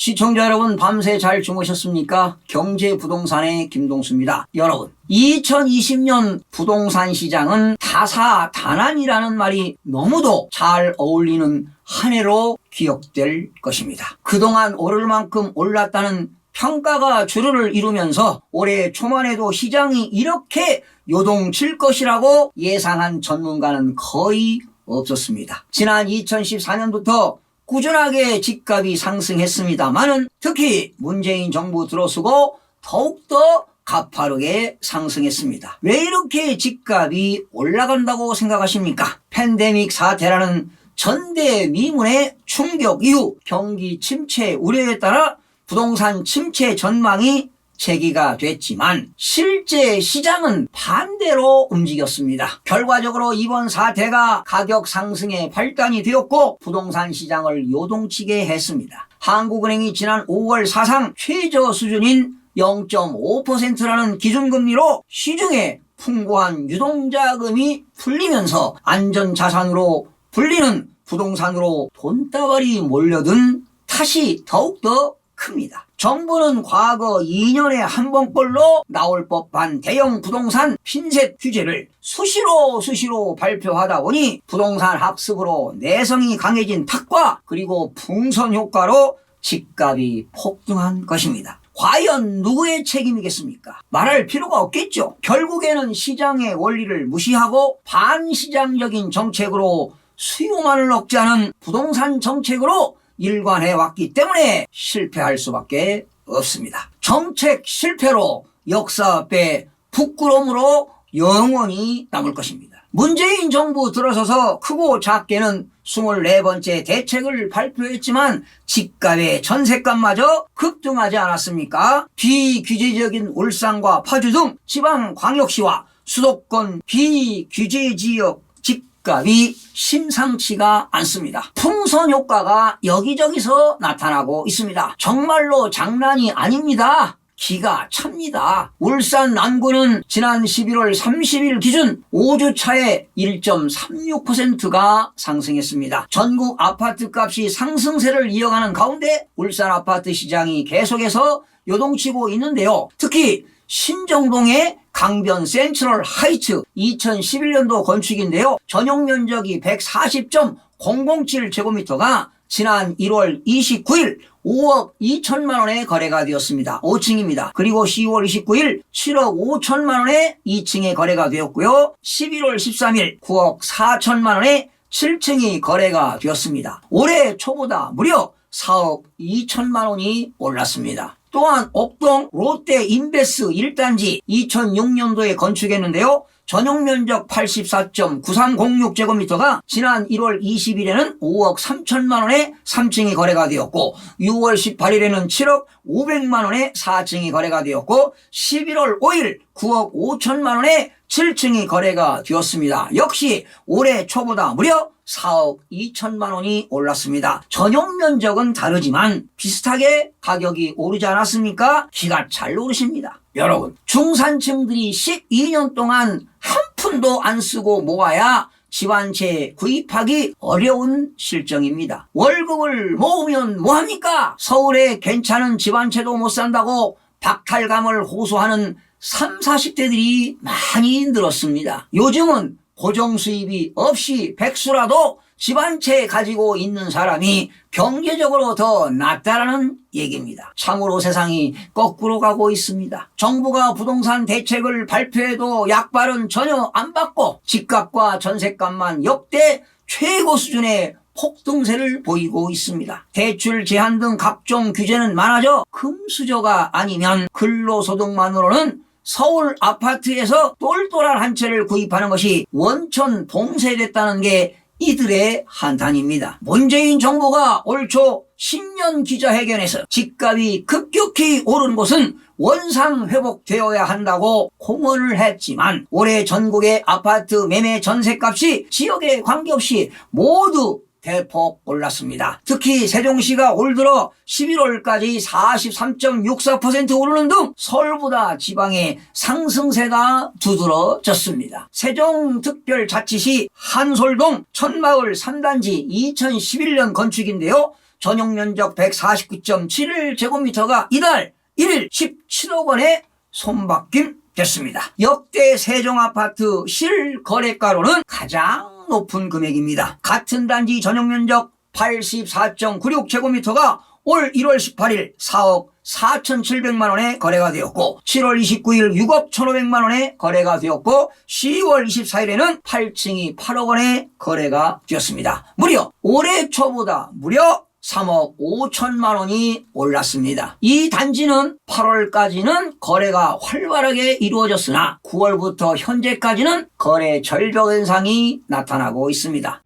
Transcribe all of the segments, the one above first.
시청자 여러분, 밤새 잘 주무셨습니까? 경제부동산의 김동수입니다. 여러분, 2020년 부동산 시장은 다사다난이라는 말이 너무도 잘 어울리는 한 해로 기억될 것입니다. 그동안 오를 만큼 올랐다는 평가가 주류를 이루면서 올해 초만 해도 시장이 이렇게 요동칠 것이라고 예상한 전문가는 거의 없었습니다. 지난 2014년부터 꾸준하게 집값이 상승했습니다만은 특히 문재인 정부 들어서고 더욱더 가파르게 상승했습니다. 왜 이렇게 집값이 올라간다고 생각하십니까? 팬데믹 사태라는 전대미문의 충격 이후 경기 침체 우려에 따라 부동산 침체 전망이 제기가 됐지만 실제 시장은 반대로 움직였습니다. 결과적으로 이번 사태가 가격 상승의 발단이 되었고 부동산 시장을 요동치게 했습니다. 한국은행이 지난 5월 사상 최저 수준인 0.5%라는 기준금리로 시중에 풍부한 유동자금이 풀리면서 안전자산으로 불리는 부동산으로 돈다발이 몰려든 탓이 더욱더 큽니다. 정부는 과거 2년에 한 번꼴로 나올 법한 대형 부동산 핀셋 규제를 수시로 발표하다 보니 부동산 학습으로 내성이 강해진 탓과 그리고 풍선 효과로 집값이 폭등한 것입니다. 과연 누구의 책임이겠습니까? 말할 필요가 없겠죠. 결국에는 시장의 원리를 무시하고 반시장적인 정책으로 수요만을 억제하는 부동산 정책으로 일관해왔기 때문에 실패할 수밖에 없습니다. 정책 실패로 역사 앞에 부끄러움으로 영원히 남을 것입니다. 문재인 정부 들어서서 크고 작게는 24번째 대책을 발표했지만 집값의 전셋값마저 급등하지 않았습니까? 비규제적인 울산과 파주 등 지방광역시와 수도권 비규제지역 집값이 심상치가 않습니다. 풍선 효과가 여기저기서 나타나고 있습니다. 정말로 장난이 아닙니다. 기가 찹니다. 울산 남구는 지난 11월 30일 기준 5주차에 1.36%가 상승했습니다. 전국 아파트값이 상승세를 이어가는 가운데 울산 아파트 시장이 계속해서 요동치고 있는데요. 특히 신정동의 강변 센트럴 하이츠 2011년도 건축인데요. 전용 면적이 140.007제곱미터가 지난 1월 29일 5억 2천만 원에 거래가 되었습니다. 5층입니다. 그리고 10월 29일 7억 5천만 원에 2층에 거래가 되었고요. 11월 13일 9억 4천만 원에 7층이 거래가 되었습니다. 올해 초보다 무려 4억 2천만 원이 올랐습니다. 또한 옥동 롯데 인베스 1단지 2006년도에 건축했는데요. 전용 면적 84.9306제곱미터가 지난 1월 20일에는 5억 3천만 원에 3층이 거래가 되었고 6월 18일에는 7억 500만 원에 4층이 거래가 되었고 11월 5일 9억 5천만 원에 7층이 거래가 되었습니다. 역시 올해 초보다 무려 4억 2천만 원이 올랐습니다. 전용 면적은 다르지만 비슷하게 가격이 오르지 않았습니까? 기가 잘 오르십니다. 여러분, 중산층들이 12년 동안 한 푼도 안 쓰고 모아야 집 한 채 구입하기 어려운 실정입니다. 월급을 모으면 뭐합니까? 서울에 괜찮은 집 한 채도 못 산다고 박탈감을 호소하는 30, 40대들이 많이 늘었습니다. 요즘은 고정수입이 없이 백수라도 집 한 채 가지고 있는 사람이 경제적으로 더 낫다라는 얘기입니다. 참으로 세상이 거꾸로 가고 있습니다. 정부가 부동산 대책을 발표해도 약발은 전혀 안 받고 집값과 전셋값만 역대 최고 수준의 폭등세를 보이고 있습니다. 대출 제한 등 각종 규제는 많아져 금수저가 아니면 근로소득만으로는 서울 아파트에서 똘똘한 한 채를 구입하는 것이 원천 봉쇄됐다는 게 이들의 한탄입니다. 문재인 정부가 올 초 신년 기자회견에서 집값이 급격히 오른 곳은 원상 회복되어야 한다고 공언을 했지만 올해 전국의 아파트 매매 전셋값이 지역에 관계없이 모두 대폭 올랐습니다. 특히 세종시가 올 들어 11월까지 43.64% 오르는 등 서울보다 지방의 상승세가 두드러졌습니다. 세종특별자치시 한솔동 천마을 3단지 2011년 건축인데요. 전용 면적 149.71제곱미터가 이달 1일 17억 원에 손바뀜 됐습니다. 역대 세종아파트 실거래가로는 가장 높은 금액입니다. 같은 단지 전용 면적 84.96제곱미터가 올 1월 18일 4억 4,700만 원에 거래가 되었고 7월 29일 6억 1,500만 원에 거래가 되었고 10월 24일에는 8층이 8억 원에 거래가 되었습니다. 무려 올해 초보다 무려 3억 5천만 원이 올랐습니다. 이 단지는 8월까지는 거래가 활발하게 이루어졌으나 9월부터 현재까지는 거래 절벽 현상이 나타나고 있습니다.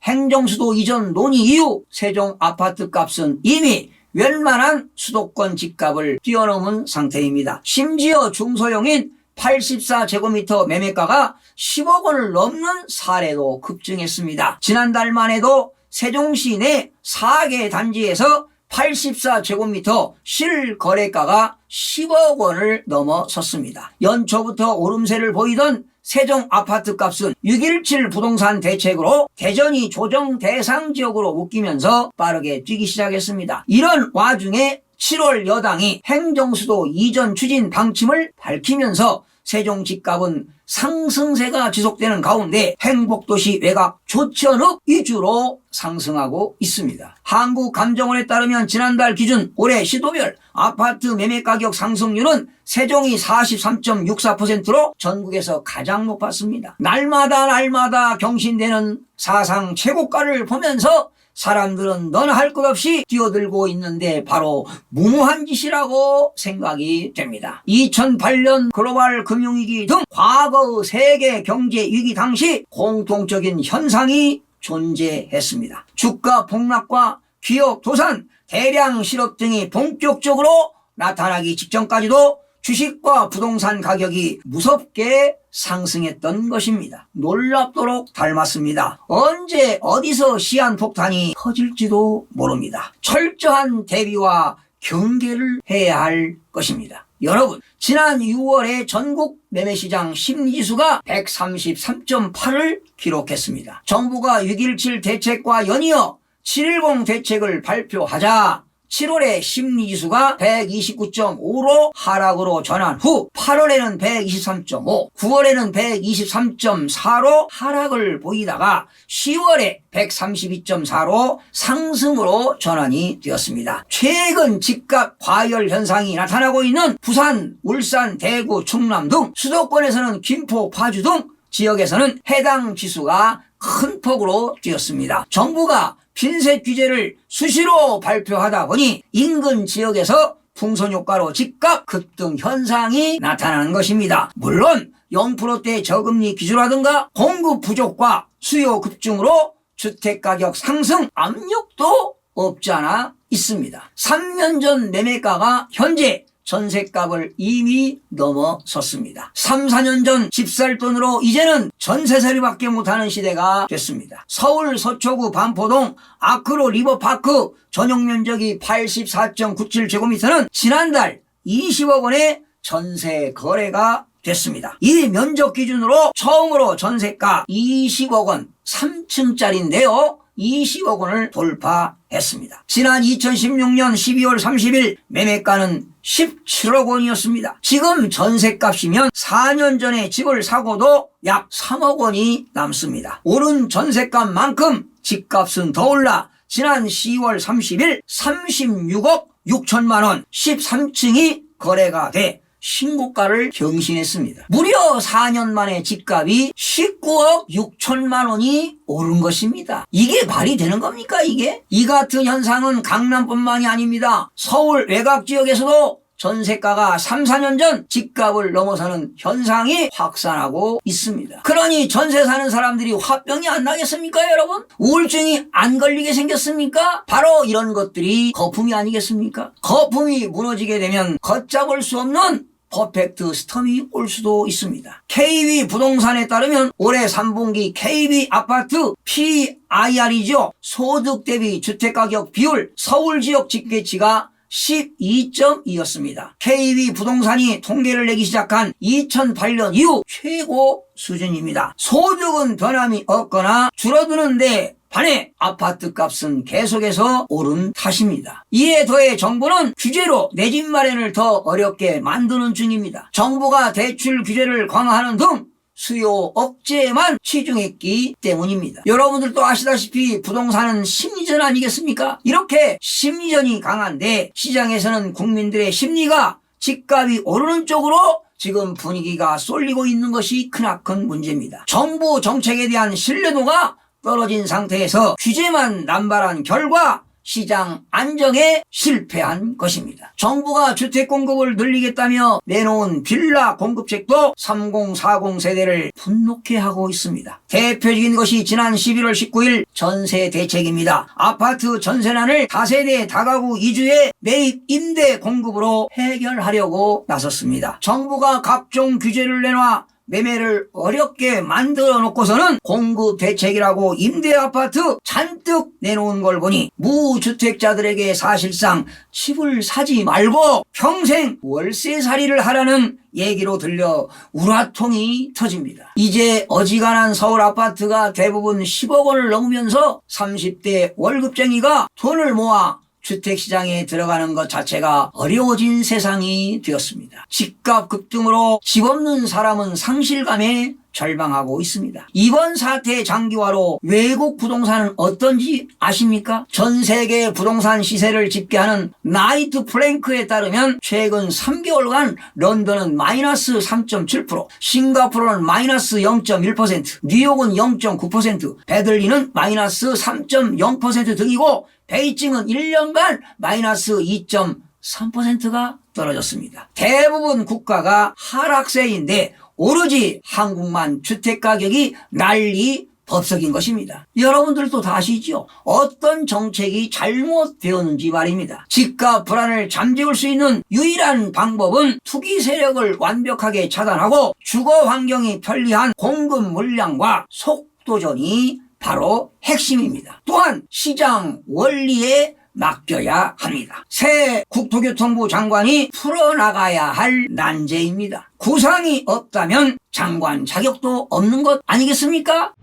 행정수도 이전 논의 이후 세종 아파트 값은 이미 웬만한 수도권 집값을 뛰어넘은 상태입니다. 심지어 중소형인 84제곱미터 매매가가 10억 원을 넘는 사례도 급증했습니다. 지난달만 해도 세종시 내 4개 단지에서 84제곱미터 실거래가가 10억 원을 넘어섰습니다. 연초부터 오름세를 보이던 세종 아파트 값은 6.17 부동산 대책으로 대전이 조정 대상 지역으로 묶이면서 빠르게 뛰기 시작했습니다. 이런 와중에 7월 여당이 행정수도 이전 추진 방침을 밝히면서 세종 집값은 상승세가 지속되는 가운데 행복도시 외곽 조천읍 위주로 상승하고 있습니다. 한국감정원에 따르면 지난달 기준 올해 시도별 아파트 매매가격 상승률은 세종이 43.64%로 전국에서 가장 높았습니다. 날마다 경신되는 사상 최고가를 보면서 사람들은 너나 할 것 없이 뛰어들고 있는데 바로 무모한 짓이라고 생각이 됩니다. 2008년 글로벌 금융위기 등 과거 세계 경제위기 당시 공통적인 현상이 존재했습니다. 주가 폭락과 기업 도산, 대량 실업 등이 본격적으로 나타나기 직전까지도 주식과 부동산 가격이 무섭게 상승했던 것입니다. 놀랍도록 닮았습니다. 언제 어디서 시한폭탄이 터질지도 모릅니다. 철저한 대비와 경계를 해야 할 것입니다. 여러분, 지난 6월에 전국 매매시장 심리지수가 133.8을 기록했습니다. 정부가 6.17 대책과 연이어 7.10 대책을 발표하자 7월에 심리지수가 129.5로 하락으로 전환 후 8월에는 123.5, 9월에는 123.4로 하락을 보이다가 10월에 132.4로 상승으로 전환이 되었습니다. 최근 집값 과열 현상이 나타나고 있는 부산, 울산, 대구, 충남 등 수도권에서는 김포, 파주 등 지역에서는 해당 지수가 큰 폭으로 뛰었습니다. 정부가 핀셋 규제를 수시로 발표하다 보니 인근 지역에서 풍선 효과로 집값 급등 현상이 나타나는 것입니다. 물론 0%대 저금리 기조라든가 공급 부족과 수요 급증으로 주택가격 상승 압력도 없지 않아 있습니다. 3년 전 매매가가 현재 전셋값을 이미 넘어섰습니다. 3, 4년 전 집 살 돈으로 이제는 전세살이밖에 못하는 시대가 됐습니다. 서울 서초구 반포동 아크로 리버파크 전용 면적이 84.97제곱미터는 지난달 20억 원의 전세 거래가 됐습니다. 이 면적 기준으로 처음으로 전세가 20억 원 3층짜리인데요. 20억 원을 돌파했습니다. 지난 2016년 12월 30일 매매가는 17억 원이었습니다. 지금 전세값이면 4년 전에 집을 사고도 약 3억 원이 남습니다. 오른 전세값만큼 집값은 더 올라 지난 10월 30일 36억 6천만 원 13층이 거래가 돼 신고가를 경신했습니다. 무려 4년 만에 집값이 19억 6천만 원이 오른 것입니다. 이게 말이 되는 겁니까 이게? 이 같은 현상은 강남뿐만이 아닙니다. 서울 외곽 지역에서도 전세가가 3, 4년 전 집값을 넘어서는 현상이 확산하고 있습니다. 그러니 전세 사는 사람들이 화병이 안 나겠습니까 여러분? 우울증이 안 걸리게 생겼습니까? 바로 이런 것들이 거품이 아니겠습니까? 거품이 무너지게 되면 걷잡을 수 없는 퍼펙트 스톰이 올 수도 있습니다. KB 부동산에 따르면 올해 3분기 KB 아파트 PIR이죠. 소득 대비 주택가격 비율 서울 지역 집계치가 12.2였습니다. KB 부동산이 통계를 내기 시작한 2008년 이후 최고 수준입니다. 소득은 변함이 없거나 줄어드는데 반해 아파트 값은 계속해서 오른 탓입니다. 이에 더해 정부는 규제로 내 집 마련을 더 어렵게 만드는 중입니다. 정부가 대출 규제를 강화하는 등 수요 억제에만 치중했기 때문입니다. 여러분들도 아시다시피 부동산은 심리전 아니겠습니까? 이렇게 심리전이 강한데 시장에서는 국민들의 심리가 집값이 오르는 쪽으로 지금 분위기가 쏠리고 있는 것이 크나큰 문제입니다. 정부 정책에 대한 신뢰도가 떨어진 상태에서 규제만 남발한 결과 시장 안정에 실패한 것입니다. 정부가 주택 공급을 늘리겠다며 내놓은 빌라 공급책도 3040 세대를 분노케 하고 있습니다. 대표적인 것이 지난 11월 19일 전세 대책입니다. 아파트 전세난을 다세대 다가구 이주의 매입 임대 공급으로 해결하려고 나섰습니다. 정부가 각종 규제를 내놔 매매를 어렵게 만들어 놓고서는 공급 대책이라고 임대 아파트 잔뜩 내놓은 걸 보니 무주택자들에게 사실상 집을 사지 말고 평생 월세살이를 하라는 얘기로 들려 우라통이 터집니다. 이제 어지간한 서울 아파트가 대부분 10억 원을 넘으면서 30대 월급쟁이가 돈을 모아 주택시장에 들어가는 것 자체가 어려워진 세상이 되었습니다. 집값 급등으로 집 없는 사람은 상실감에 절망하고 있습니다. 이번 사태의 장기화로 외국 부동산은 어떤지 아십니까? 전 세계 부동산 시세를 집계하는 나이트 플랭크에 따르면 최근 3개월간 런던은 마이너스 3.7%, 싱가포르는 마이너스 0.1%, 뉴욕은 0.9%, 베들린은 마이너스 3.0% 등이고 베이징은 1년간 마이너스 2.3%가 떨어졌습니다. 대부분 국가가 하락세인데 오로지 한국만 주택가격이 난리 법석인 것입니다. 여러분들도 다 아시죠? 어떤 정책이 잘못되었는지 말입니다. 집값 불안을 잠재울 수 있는 유일한 방법은 투기 세력을 완벽하게 차단하고 주거 환경이 편리한 공급 물량과 속도전이 바로 핵심입니다. 또한 시장 원리에 맡겨야 합니다. 새 국토교통부 장관이 풀어나가야 할 난제입니다. 구상이 없다면 장관 자격도 없는 것 아니겠습니까?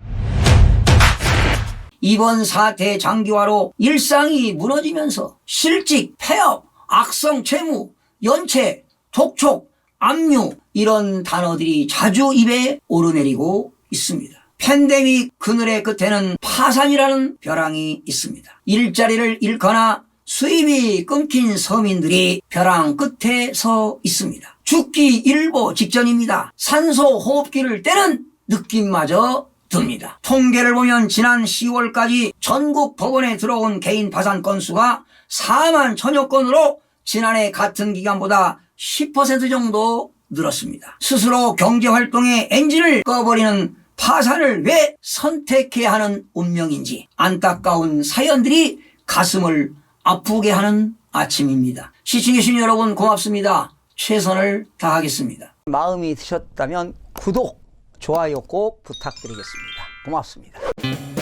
이번 사태 장기화로 일상이 무너지면서 실직, 폐업, 악성 채무, 연체, 독촉, 압류 이런 단어들이 자주 입에 오르내리고 있습니다. 팬데믹 그늘의 끝에는 파산이라는 벼랑이 있습니다. 일자리를 잃거나 수입이 끊긴 서민들이 벼랑 끝에 서 있습니다. 죽기 일보 직전입니다. 산소 호흡기를 떼는 느낌마저 듭니다. 통계를 보면 지난 10월까지 전국 법원에 들어온 개인 파산 건수가 4만 천여 건으로 지난해 같은 기간보다 10% 정도 늘었습니다. 스스로 경제활동의 엔진을 꺼버리는 파산을 왜 선택해야 하는 운명인지 안타까운 사연들이 가슴을 아프게 하는 아침입니다. 시청해주신 여러분 고맙습니다. 최선을 다하겠습니다. 마음이 드셨다면 구독, 좋아요 꼭 부탁드리겠습니다. 고맙습니다.